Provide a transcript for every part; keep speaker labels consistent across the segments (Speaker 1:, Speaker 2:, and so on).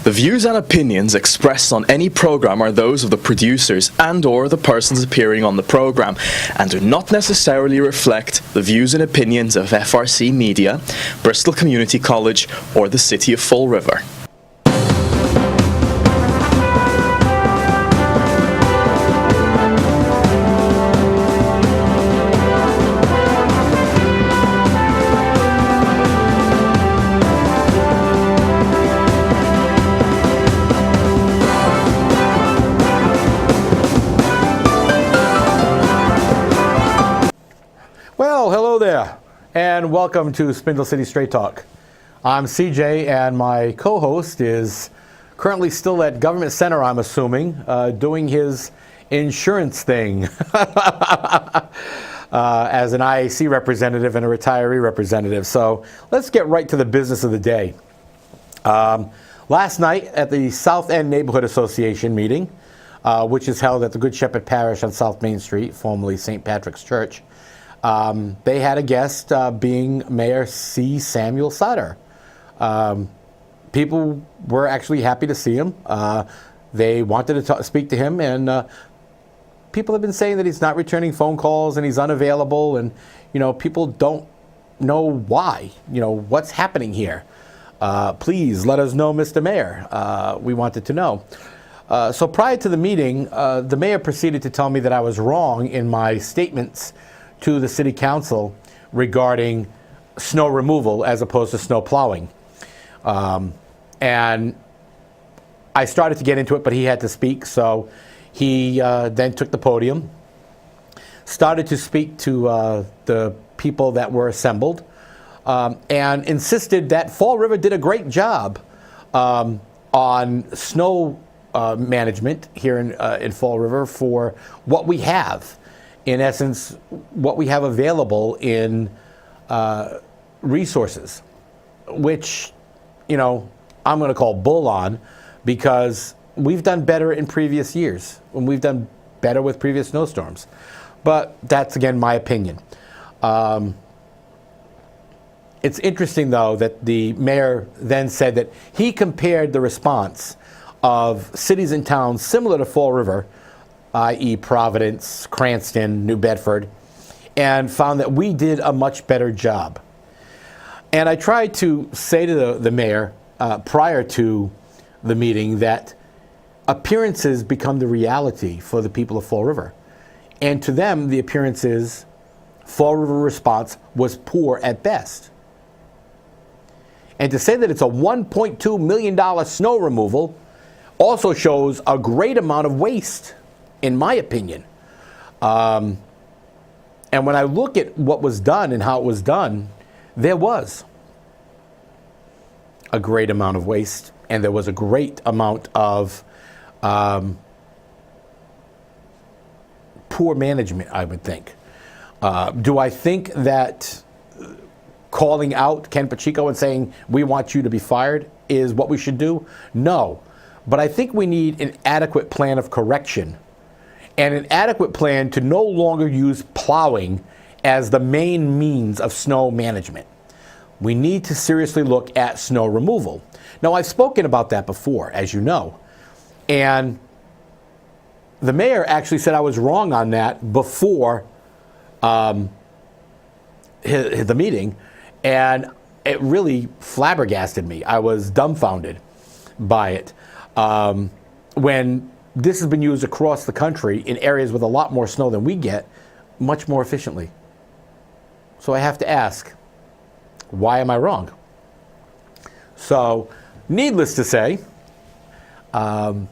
Speaker 1: The views and opinions expressed on any program are those of the producers and/or the persons appearing on the program, and do not necessarily reflect the views and opinions of FRC Media, Bristol Community College, or the City of Fall River.
Speaker 2: Well, hello there, and welcome to Spindle City Straight Talk. I'm CJ, and my co-host is currently still at Government Center, I'm assuming, doing his insurance thing as an IAC representative and a retiree representative. So let's get right to the business of the day. Last night at the South End Neighborhood Association meeting, which is held at the Good Shepherd Parish on South Main Street, formerly St. Patrick's Church, they had a guest being Mayor C. Samuel Sutter. People were actually happy to see him. They wanted to speak to him, and people have been saying that he's not returning phone calls and he's unavailable, and people don't know why. What's happening here. Please let us know, Mr. Mayor. We wanted to know. So prior to the meeting, the mayor proceeded to tell me that I was wrong in my statements to the city council regarding snow removal as opposed to snow plowing. And I started to get into it, but he had to speak, so he then took the podium, started to speak to the people that were assembled, and insisted that Fall River did a great job on snow management here in Fall River for what we have. In essence, what we have available in resources, which, I'm going to call bull on, because we've done better in previous years, and we've done better with previous snowstorms. But that's, again, my opinion. It's interesting, though, that the mayor then said that he compared the response of cities and towns similar to Fall River, i.e. Providence, Cranston, New Bedford, and found that we did a much better job. And I tried to say to the mayor prior to the meeting that appearances become the reality for the people of Fall River. And to them, the appearances, Fall River response was poor at best. And to say that it's a $1.2 million snow removal also shows a great amount of waste, in my opinion. And when I look at what was done and how it was done, there was a great amount of waste, and there was a great amount of poor management, I would think. Do I think that calling out Ken Pacheco and saying, we want you to be fired, is what we should do? No. But I think we need an adequate plan of correction, and an adequate plan to no longer use plowing as the main means of snow management. We need to seriously look at snow removal. Now, I've spoken about that before, as you know, and the mayor actually said I was wrong on that before the meeting, and it really flabbergasted me. I was dumbfounded by it. When this has been used across the country in areas with a lot more snow than we get, much more efficiently. So I have to ask, why am I wrong? So, needless to say, another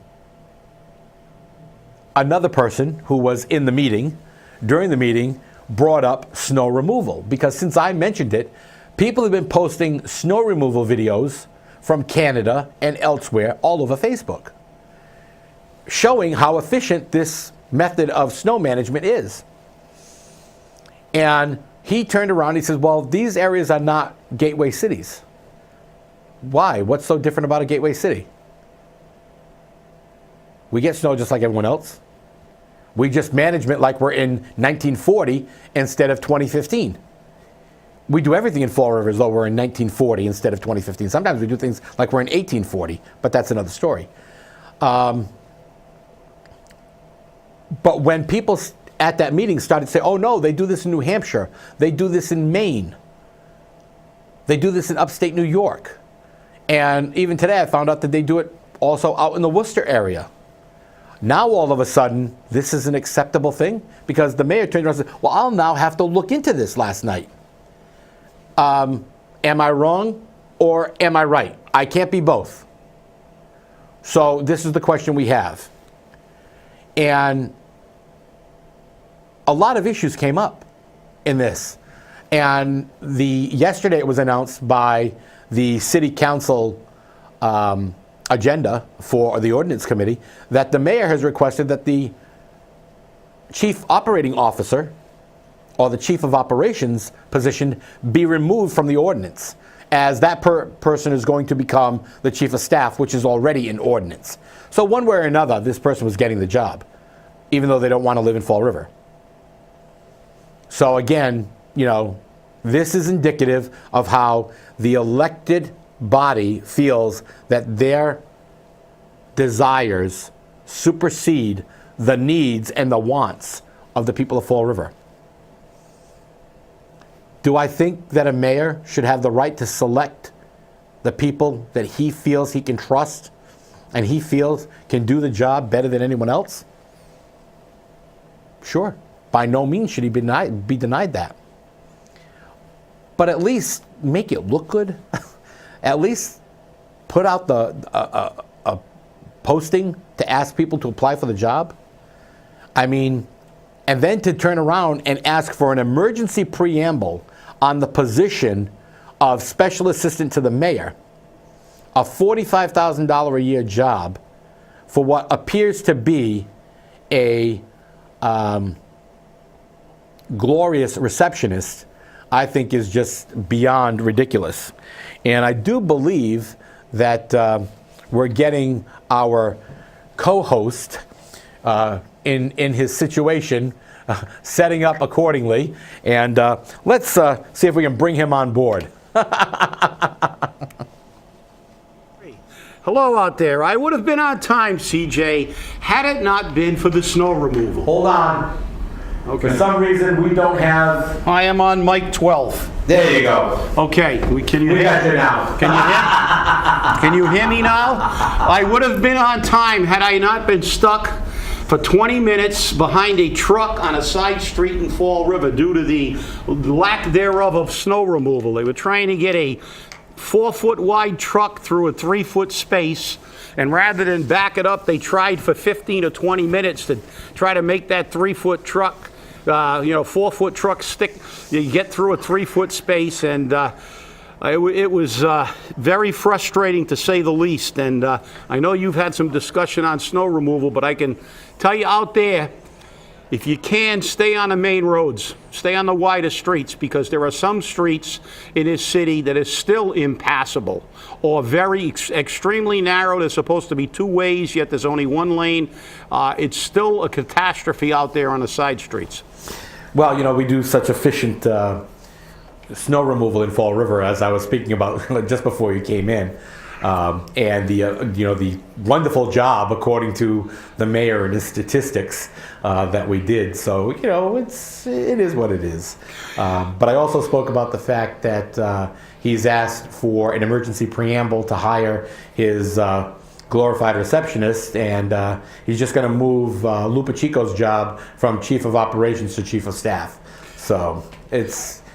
Speaker 2: person who was in the meeting, during the meeting, brought up snow removal. Because since I mentioned it, people have been posting snow removal videos from Canada and elsewhere all over Facebook, showing how efficient this method of snow management is. And he turned around and he says, well, these areas are not gateway cities. Why? What's so different about a gateway city? We get snow just like everyone else. We just manage it like we're in 1940 instead of 2015. We do everything in Fall River as though we're in 1940 instead of 2015. Sometimes we do things like we're in 1840, but that's another story. But when people at that meeting started to say, oh no, they do this in New Hampshire, they do this in Maine, they do this in upstate New York. And even today I found out that they do it also out in the Worcester area. Now all of a sudden, this is an acceptable thing because the mayor turned around and said, well, I'll now have to look into this last night. Am I wrong or am I right? I can't be both. So this is the question we have. And a lot of issues came up in this. And yesterday it was announced by the city council agenda for the ordinance committee that the mayor has requested that the chief operating officer or the chief of operations position be removed from the ordinance, as that person is going to become the chief of staff, which is already in ordinance. So one way or another, this person was getting the job, even though they don't want to live in Fall River. So again, this is indicative of how the elected body feels that their desires supersede the needs and the wants of the people of Fall River. Do I think that a mayor should have the right to select the people that he feels he can trust and he feels can do the job better than anyone else? Sure. By no means should he be denied that. But at least make it look good. At least put out a posting to ask people to apply for the job. I mean, and then to turn around and ask for an emergency preamble on the position of special assistant to the mayor, a $45,000 a year job for what appears to be a glorious receptionist, I think is just beyond ridiculous. And I do believe that we're getting our co-host in his situation setting up accordingly. And let's see if we can bring him on board.
Speaker 3: Hello out there. I would have been on time, CJ, had it not been for the snow removal.
Speaker 2: Hold on.
Speaker 3: Okay.
Speaker 2: For some reason, we don't have...
Speaker 3: I am on mic 12.
Speaker 2: There you go.
Speaker 3: Okay. Can you
Speaker 2: We got you now.
Speaker 3: Can you hear me now? I would have been on time had I not been stuck for 20 minutes behind a truck on a side street in Fall River due to the lack thereof of snow removal. They were trying to get a 4-foot wide truck through a 3-foot space, and rather than back it up, they tried for 15 or 20 minutes to try to make that 3-foot truck, 4-foot truck stick. You get through a 3-foot space, and it was very frustrating to say the least. And I know you've had some discussion on snow removal, but I can tell you out there, if you can, stay on the main roads, stay on the wider streets, because there are some streets in this city that is still impassable or very extremely narrow. There's supposed to be 2 ways, yet there's only 1 lane. It's still a catastrophe out there on the side streets.
Speaker 2: Well, we do such efficient snow removal in Fall River, as I was speaking about just before you came in. And the wonderful job, according to the mayor and his statistics, that we did. So it is what it is. But I also spoke about the fact that he's asked for an emergency preamble to hire his glorified receptionist, and he's just going to move Lou Pacheco's job from chief of operations to chief of staff. So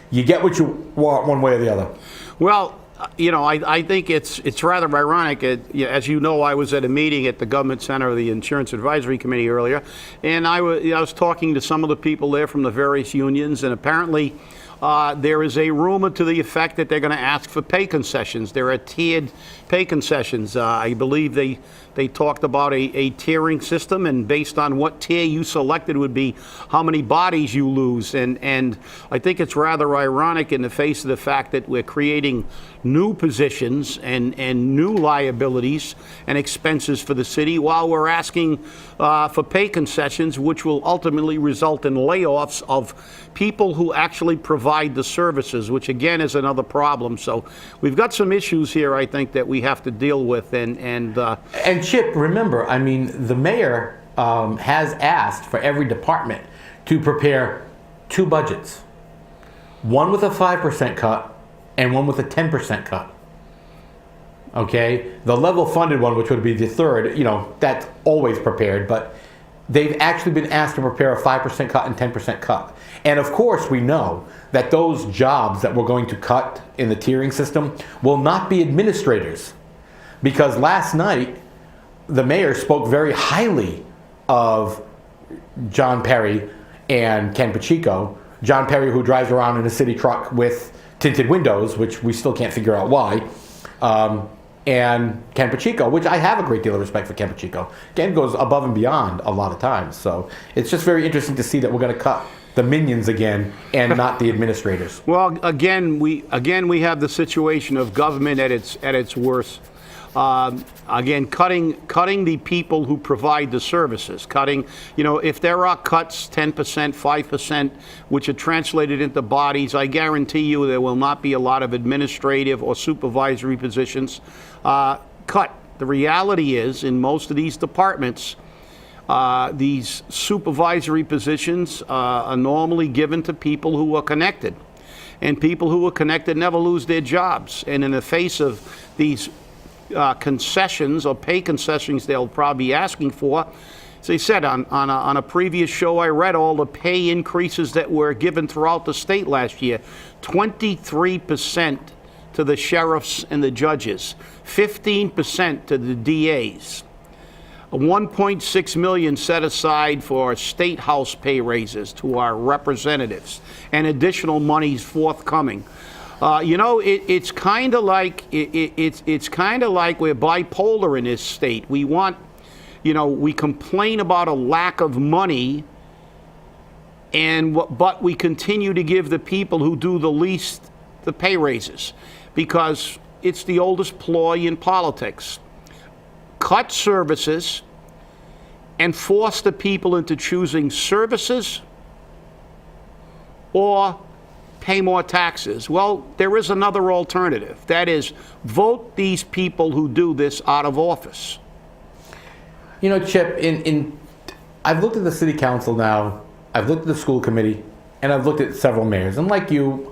Speaker 2: you get what you want one way or the other.
Speaker 3: Well, I think it's rather ironic. As you know, I was at a meeting at the Government Center of the Insurance Advisory Committee earlier, and I was talking to some of the people there from the various unions, and apparently there is a rumor to the effect that they're going to ask for pay concessions. There are tiered pay concessions. I believe they talked about a tiering system, and based on what tier you selected would be how many bodies you lose. And I think it's rather ironic in the face of the fact that we're creating new positions and new liabilities and expenses for the city while we're asking for pay concessions, which will ultimately result in layoffs of people who actually provide provide the services, which again is another problem. So we've got some issues here, I think, that we have to deal with. And
Speaker 2: Chip, remember, I mean, the mayor has asked for every department to prepare 2 budgets, one with a 5% cut and one with a 10% cut. Okay, the level funded one, which would be the third, that's always prepared, but they've actually been asked to prepare a 5% cut and 10% cut. And of course, we know that those jobs that we're going to cut in the tiering system will not be administrators. Because last night, the mayor spoke very highly of John Perry and Ken Pacheco. John Perry, who drives around in a city truck with tinted windows, which we still can't figure out why. And Ken Pacheco, which I have a great deal of respect for Ken Pacheco. Ken goes above and beyond a lot of times. So it's just very interesting to see that we're going to cut the minions again and not the administrators.
Speaker 3: Well, again, we have the situation of government at its worst. Again, cutting the people who provide the services. Cutting, if there are cuts, 10%, 5%, which are translated into bodies, I guarantee you there will not be a lot of administrative or supervisory positions cut. The reality is, in most of these departments, these supervisory positions are normally given to people who are connected. And people who are connected never lose their jobs. And in the face of these concessions or pay concessions they'll probably be asking for. As I said, on a previous show, I read all the pay increases that were given throughout the state last year. 23% to the sheriffs and the judges, 15% to the DAs, 1.6 million set aside for state house pay raises to our representatives, and additional monies forthcoming. It's kind of like it's kind of like we're bipolar in this state. We want, we complain about a lack of money, but we continue to give the people who do the least the pay raises, because it's the oldest ploy in politics. Cut services and force the people into choosing services or pay more taxes. Well, there is another alternative. That is, vote these people who do this out of office.
Speaker 2: Chip, I've looked at the city council now, I've looked at the school committee, and I've looked at several mayors. And like you,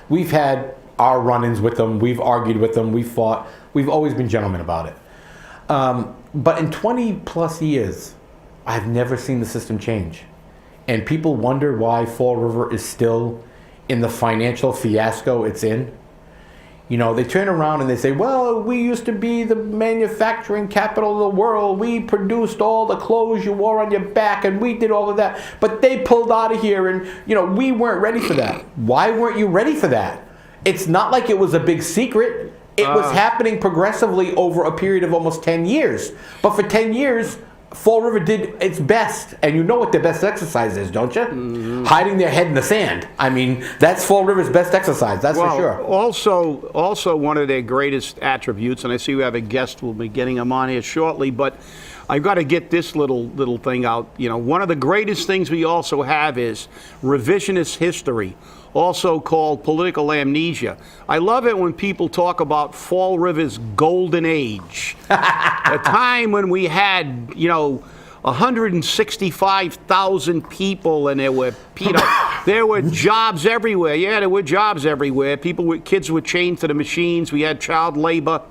Speaker 2: we've had our run-ins with them, we've argued with them, we've fought, we've always been gentlemen about it. But in 20 plus years, I've never seen the system change. And people wonder why Fall River is still in the financial fiasco it's in. They turn around and they say, well, we used to be the manufacturing capital of the world. We produced all the clothes you wore on your back, and we did all of that. But they pulled out of here, and, we weren't ready for that. Why weren't you ready for that? It's not like it was a big secret. It was happening progressively over a period of almost 10 years. But for 10 years, Fall River did its best, and you know what their best exercise is, don't you? Mm-hmm. Hiding their head in the sand. I mean, that's Fall River's best exercise, that's for sure.
Speaker 3: Also one of their greatest attributes, and I see we have a guest, we'll be getting him on here shortly, but I've got to get this little thing out. One of the greatest things we also have is revisionist history, also called political amnesia. I love it when people talk about Fall River's golden age, a time when we had, 165,000 people, and there were jobs everywhere. Yeah, there were jobs everywhere. Kids were chained to the machines. We had child labor.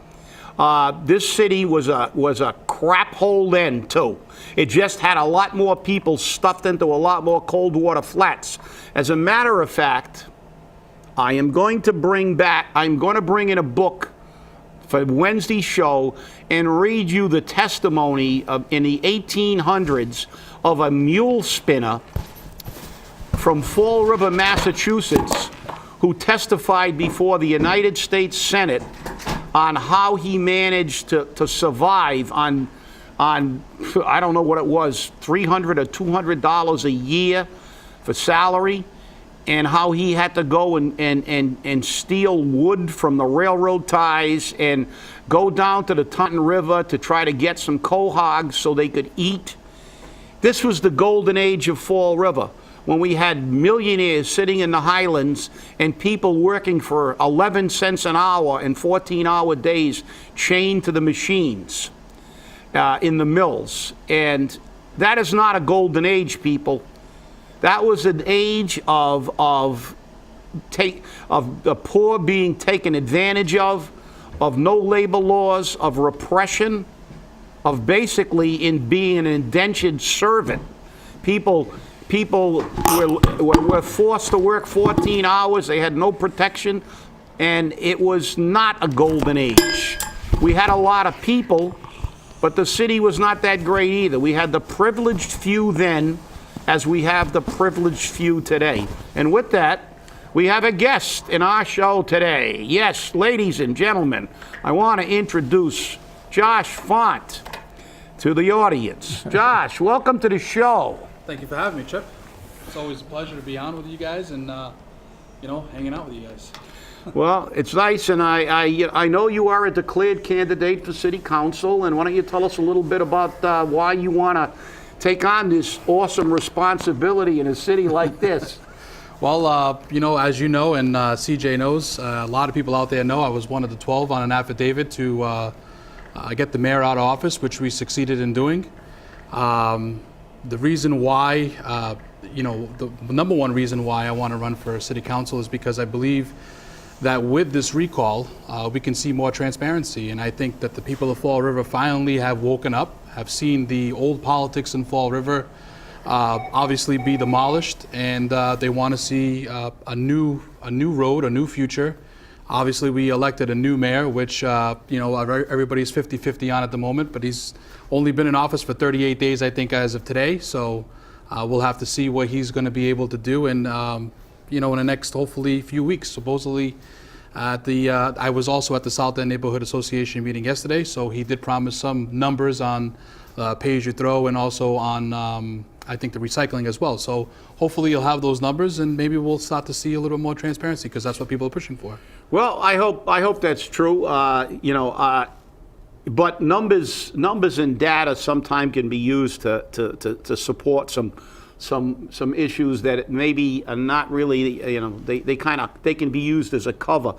Speaker 3: This city was a crap hole then too. It just had a lot more people stuffed into a lot more cold water flats. As a matter of fact, I'm going to bring in a book for Wednesday's show and read you the testimony in the 1800s of a mule spinner from Fall River, Massachusetts, who testified before the United States Senate on how he managed to survive on I don't know what it was, $300 or $200 a year for salary, and how he had to go and steal wood from the railroad ties and go down to the Taunton River to try to get some quahogs so they could eat. This was the golden age of Fall River. when we had millionaires sitting in the Highlands and people working for 11 cents an hour and 14-hour days chained to the machines in the mills. And that is not a golden age, people. That was an age of the poor being taken advantage of no labor laws, of repression, of basically in being an indentured servant. People were forced to work 14 hours. They had no protection, and it was not a golden age. We had a lot of people, but the city was not that great either. We had the privileged few then, as we have the privileged few today. And with that, we have a guest in our show today. Yes, ladies and gentlemen, I want to introduce Josh Font to the audience. Josh, welcome to the show.
Speaker 4: Thank you for having me, Chip. It's always a pleasure to be on with you guys and, hanging out with you guys.
Speaker 3: Well, it's nice, and I know you are a declared candidate for city council, and why don't you tell us a little bit about why you want to take on this awesome responsibility in a city like this?
Speaker 4: Well, as you know, and CJ knows, a lot of people out there know I was one of the 12 on an affidavit to get the mayor out of office, which we succeeded in doing. The reason why, the number one reason why I want to run for city council is because I believe that with this recall, we can see more transparency. And I think that the people of Fall River finally have woken up, have seen the old politics in Fall River obviously be demolished, and they want to see a new road, a new future. Obviously, we elected a new mayor, which everybody's 50-50 on at the moment, but he's only been in office for 38 days, I think, as of today. So we'll have to see what he's going to be able to do, and in the next hopefully few weeks. Supposedly, I was also at the South End Neighborhood Association meeting yesterday, so he did promise some numbers on pay as you throw and also on I think the recycling as well. So hopefully you'll have those numbers, and maybe we'll start to see a little more transparency, because that's what people are pushing for.
Speaker 3: Well, I hope that's true. But numbers and data sometimes can be used to support some issues that maybe are not really, they can be used as a cover.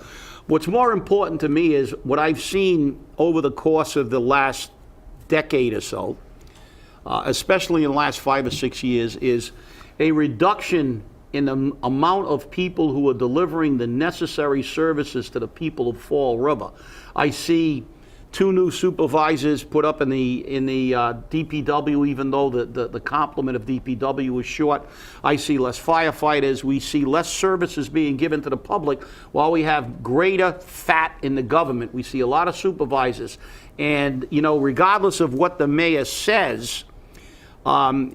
Speaker 3: What's more important to me is what I've seen over the course of the last decade or so, especially in the last 5 or 6 years, is a reduction in the amount of people who are delivering the necessary services to the people of Fall River. I see 2 new supervisors put up in the DPW, even though the complement of DPW is short. I see less firefighters. We see less services being given to the public, while we have greater fat in the government. We see a lot of supervisors. And, regardless of what the mayor says,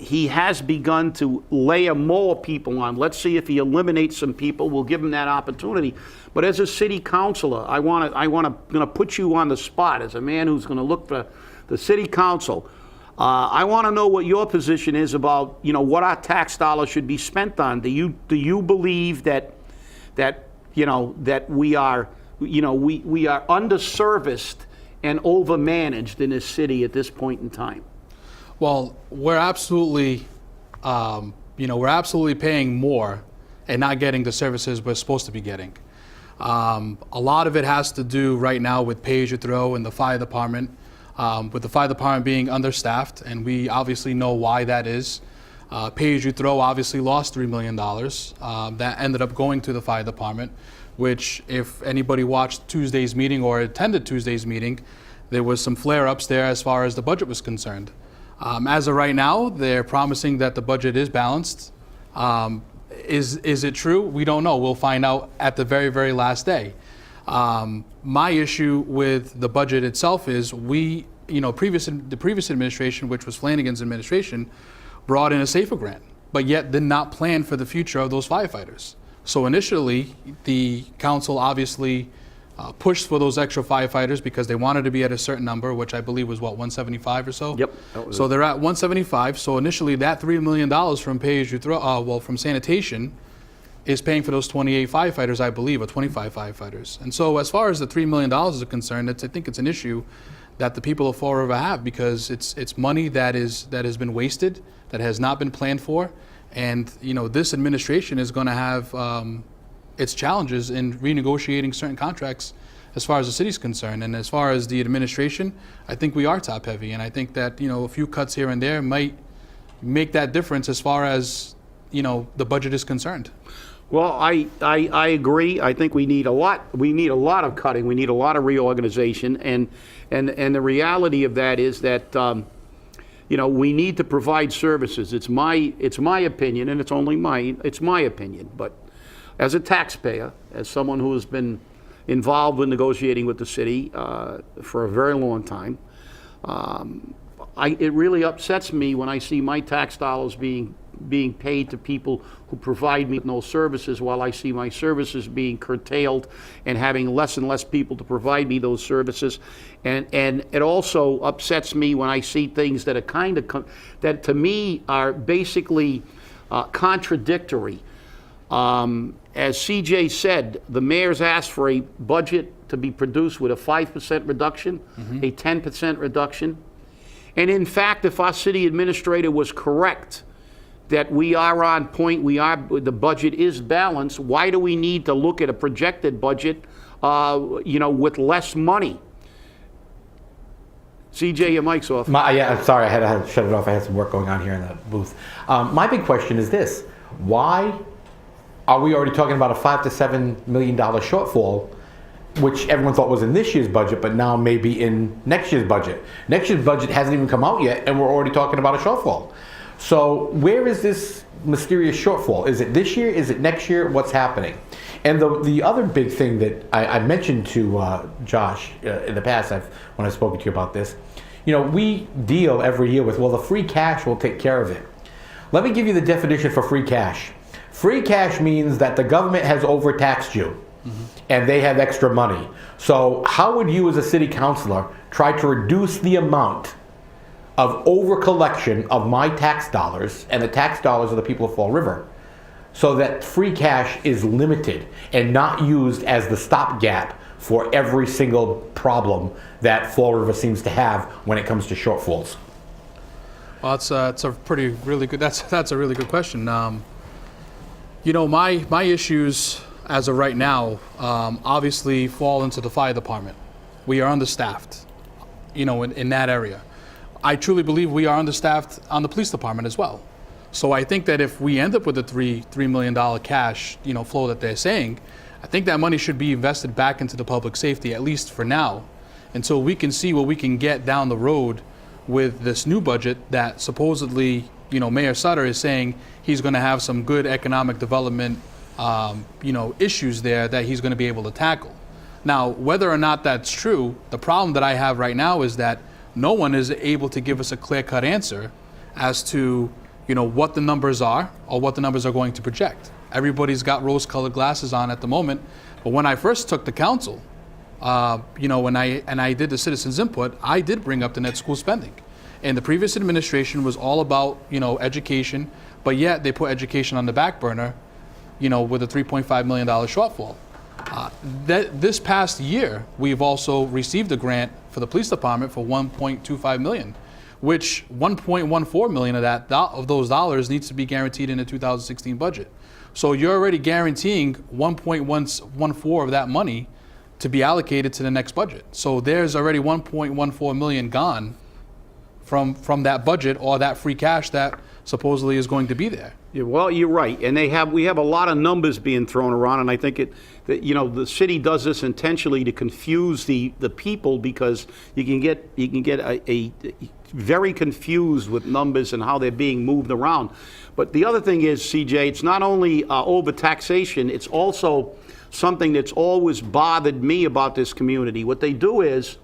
Speaker 3: he has begun to layer more people on. Let's see if he eliminates some people. We'll give him that opportunity. But as a city councilor, I'm going to put you on the spot as a man who's going to look for the city council. I want to know what your position is about, what our tax dollars should be spent on. Do you believe that we are underserviced and overmanaged in this city at this point in time?
Speaker 4: Well, we're absolutely paying more and not getting the services we're supposed to be getting. A lot of it has to do right now with pay as you throw and the fire department, with the fire department being understaffed, and we obviously know why that is. Pay as you throw obviously lost $3 million. That ended up going to the fire department, which, if anybody watched Tuesday's meeting or attended Tuesday's meeting, there was some flare-ups there as far as the budget was concerned. As of right now, they're promising that the budget is balanced. Is it true? We don't know. We'll find out at the very, very last day. My issue with the budget itself is the previous administration, which was Flanagan's administration, brought in a SAFER grant, but yet did not plan for the future of those firefighters. So initially, the council obviously pushed for those extra firefighters because they wanted to be at a certain number, which I believe was 175 or so.
Speaker 3: Yep.
Speaker 4: So they're at 175. So initially, that $3 million from pay as you throw, from sanitation, is paying for those 28 firefighters, I believe, or 25 firefighters. And so, as far as the $3 million is concerned, I think it's an issue that the people of Fall River have, because it's money that has been wasted, that has not been planned for, And, this administration is going to have its challenges in renegotiating certain contracts as far as the city's concerned. And as far as the administration, I think we are top heavy. And I think that, a few cuts here and there might make that difference as far as, the budget is concerned.
Speaker 3: Well, I agree. I think we need a lot. We need a lot of cutting. We need a lot of reorganization. And the reality of that is that, we need to provide services. It's my opinion, and it's only mine. It's my opinion. But as a taxpayer, as someone who has been involved with negotiating with the city for a very long time, it really upsets me when I see my tax dollars being paid to people who provide me no services, while I see my services being curtailed and having less and less people to provide me those services. And it also upsets me when I see things that are that to me are basically contradictory. As CJ said, the mayor's asked for a budget to be produced with a 5% reduction, a 10% reduction. And in fact, if our city administrator was correct that we are on point, the budget is balanced, why do we need to look at a projected budget, with less money? CJ, your mic's off.
Speaker 2: Yeah, I'm sorry, I had to shut it off. I had some work going on here in the booth. My big question is this: why are we already talking about a $5 to $7 million shortfall, which everyone thought was in this year's budget, but now maybe in next year's budget? Next year's budget hasn't even come out yet, and we're already talking about a shortfall. So where is this mysterious shortfall? Is it this year? Is it next year? What's happening? And the other big thing that I mentioned to Josh in the past, when I've spoken to you about this, we deal every year with, well, the free cash will take care of it. Let me give you the definition for free cash. Free cash means that the government has overtaxed you, and they have extra money. So how would you as a city councilor try to reduce the amount of over-collection of my tax dollars and the tax dollars of the people of Fall River, so that free cash is limited and not used as the stopgap for every single problem that Fall River seems to have when it comes to shortfalls?
Speaker 4: Well, that's a really good question. My issues as of right now obviously fall into the fire department. We are understaffed, in that area. I truly believe we are understaffed on the police department as well. So I think that if we end up with a $3 million cash, flow that they're saying, I think that money should be invested back into the public safety, at least for now, until we can see what we can get down the road with this new budget that supposedly, Mayor Sutter is saying he's going to have some good economic development, issues there that he's going to be able to tackle. Now, whether or not that's true, the problem that I have right now is that no one is able to give us a clear-cut answer as to, what the numbers are or what the numbers are going to project. Everybody's got rose-colored glasses on at the moment. But when I first took the council, when I did the citizens' input, I did bring up the net school spending. And the previous administration was all about, education, but yet they put education on the back burner, with a $3.5 million shortfall. This past year, we've also received a grant for the police department for $1.25 million, which $1.14 million of those dollars needs to be guaranteed in the 2016 budget. So you're already guaranteeing 1.14 of that money to be allocated to the next budget. So there's already 1.14 million gone from that budget, or that free cash that supposedly is going to be there.
Speaker 3: Yeah, well, you're right, and we have a lot of numbers being thrown around, and I think the city does this intentionally to confuse the people, because you can get a very confused with numbers and how they're being moved around. But the other thing is, CJ, it's not only overtaxation, it's also something that's always bothered me about this community. What they do is,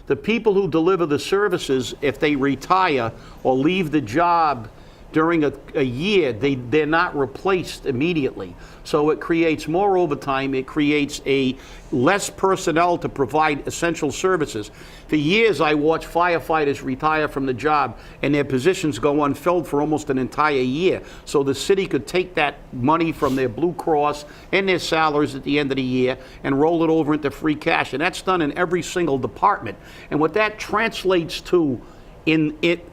Speaker 3: the people who deliver the services, if they retire or leave the job during a year, they're not replaced immediately. So it creates more overtime. It creates less personnel to provide essential services. For years, I watched firefighters retire from the job, and their positions go unfilled for almost an entire year. So the city could take that money from their Blue Cross and their salaries at the end of the year and roll it over into free cash. And that's done in every single department. And what that translates to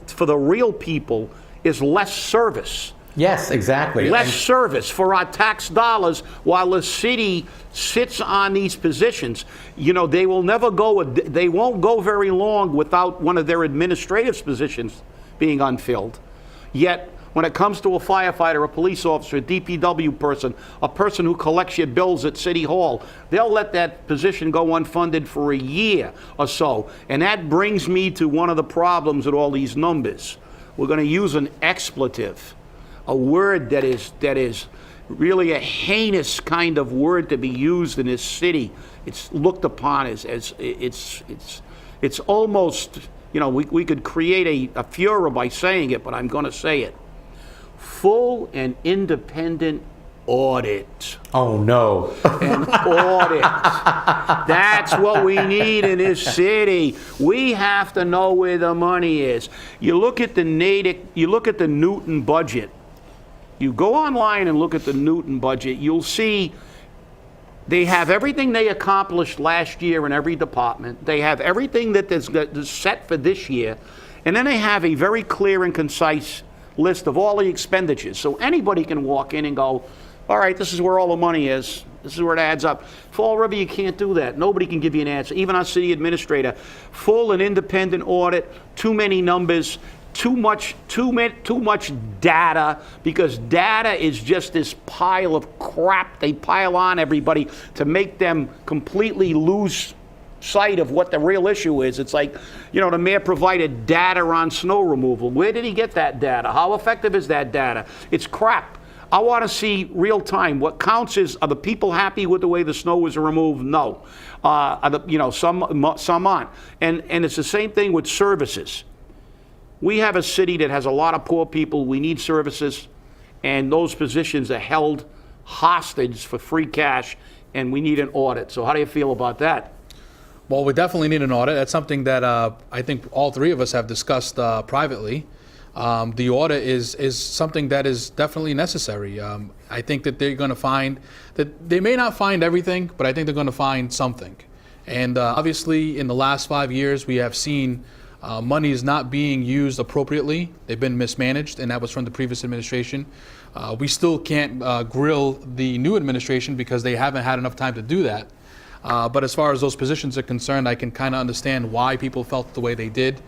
Speaker 3: for the real people is less service.
Speaker 2: Yes, exactly.
Speaker 3: Less service for our tax dollars while the city sits on these positions. You know, they won't go very long without one of their administrative positions being unfilled. Yet, when it comes to a firefighter, a police officer, a DPW person, a person who collects your bills at City Hall, they'll let that position go unfunded for a year or so. And that brings me to one of the problems with all these numbers. We're going to use an expletive, a word that is really a heinous kind of word to be used in this city. It's looked upon as it's almost, you know, we could create a furor by saying it, but I'm going to say it. Full and independent audit.
Speaker 2: Oh, no.
Speaker 3: An audit. That's what we need in this city. We have to know where the money is. You look at the Newton budget. You go online and look at the Newton budget, you'll see they have everything they accomplished last year in every department. They have everything that is set for this year. And then they have a very clear and concise list of all the expenditures. So anybody can walk in and go, all right, this is where all the money is. This is where it adds up. Fall River, you can't do that. Nobody can give you an answer. Even our city administrator. Full and independent audit, too many numbers, too much data, because data is just this pile of crap they pile on everybody to make them completely lose sight of what the real issue is. It's like, you know, the mayor provided data on snow removal. Where did he get that data? How effective is that data? It's crap. I want to see real time. What counts is, are the people happy with the way the snow was removed? No. Some aren't. And it's the same thing with services. We have a city that has a lot of poor people. We need services, and those positions are held hostage for free cash, and we need an audit. So how do you feel about that?
Speaker 4: Well, we definitely need an audit. That's something that I think all three of us have discussed privately. The audit is something that is definitely necessary. I think that they're going to find that they may not find everything, but I think they're going to find something. And obviously, in the last 5 years, we have seen money is not being used appropriately. They've been mismanaged, and that was from the previous administration. We still can't grill the new administration because they haven't had enough time to do that. But as far as those positions are concerned, I can kind of understand why people felt the way they did,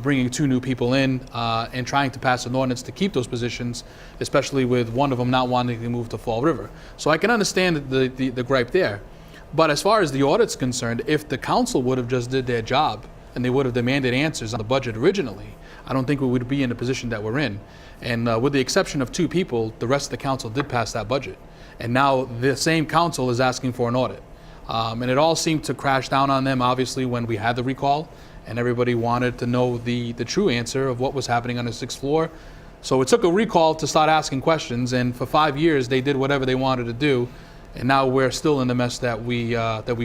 Speaker 4: bringing 2 new people in and trying to pass an ordinance to keep those positions, especially with one of them not wanting to move to Fall River. So I can understand the gripe there. But as far as the audit's concerned, if the council would have just did their job and they would have demanded answers on the budget originally, I don't think we would be in the position that we're in. And with the exception of 2 people, the rest of the council did pass that budget. And now the same council is asking for an audit. And it all seemed to crash down on them, obviously, when we had the recall, and everybody wanted to know the true answer of what was happening on the 6th floor. So it took a recall to start asking questions, and for 5 years they did whatever they wanted to do, and now we're still in the mess that we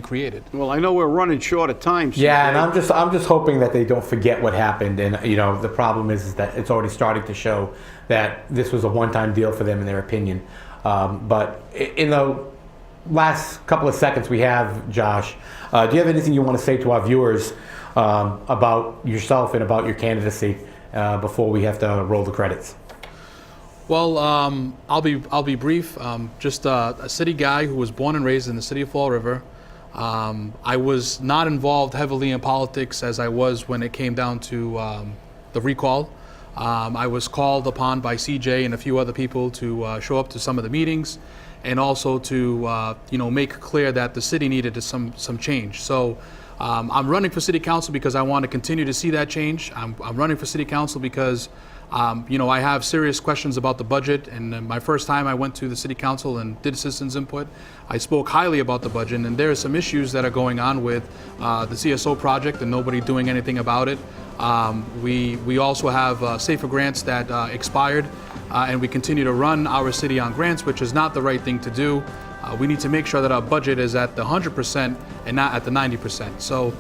Speaker 4: created.
Speaker 3: Well, I know we're running short of time. So
Speaker 2: yeah, and I'm just hoping that they don't forget what happened. And you know, the problem is that it's already starting to show that this was a one-time deal for them, in their opinion. But in the last couple of seconds we have, Josh, do you have anything you want to say to our viewers about yourself and about your candidacy before we have to roll the credits?
Speaker 4: Well, I'll be brief. Just a city guy who was born and raised in the city of Fall River. I was not involved heavily in politics as I was when it came down to the recall. I was called upon by CJ and a few other people to show up to some of the meetings, and also to make clear that the city needed some change. So I'm running for city council because I want to continue to see that change. I'm running for city council because I have serious questions about the budget, and my first time I went to the city council and did citizens input, I spoke highly about the budget, and there are some issues that are going on with the CSO project and nobody doing anything about it. We also have safer grants that expired, and we continue to run our city on grants, which is not the right thing to do. We need to make sure that our budget is at the 100% and not at the 90%. So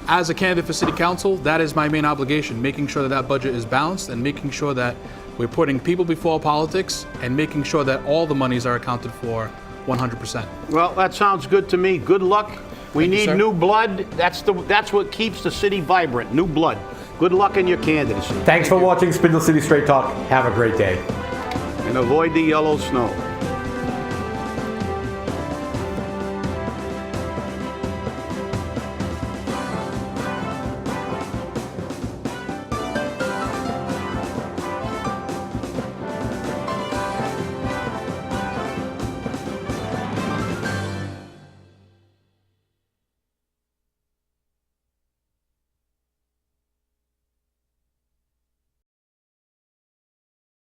Speaker 4: as a candidate for city council, that is my main obligation, making sure that that budget is balanced and making sure that we're putting people before politics and making sure that all the monies are accounted for 100%.
Speaker 3: Well, that sounds good to me. Good luck. We need new blood. That's what keeps the city vibrant, new blood. Good luck in your candidacy.
Speaker 2: Thanks for watching Spindle City Straight Talk. Have a great day.
Speaker 3: and avoid the yellow snow.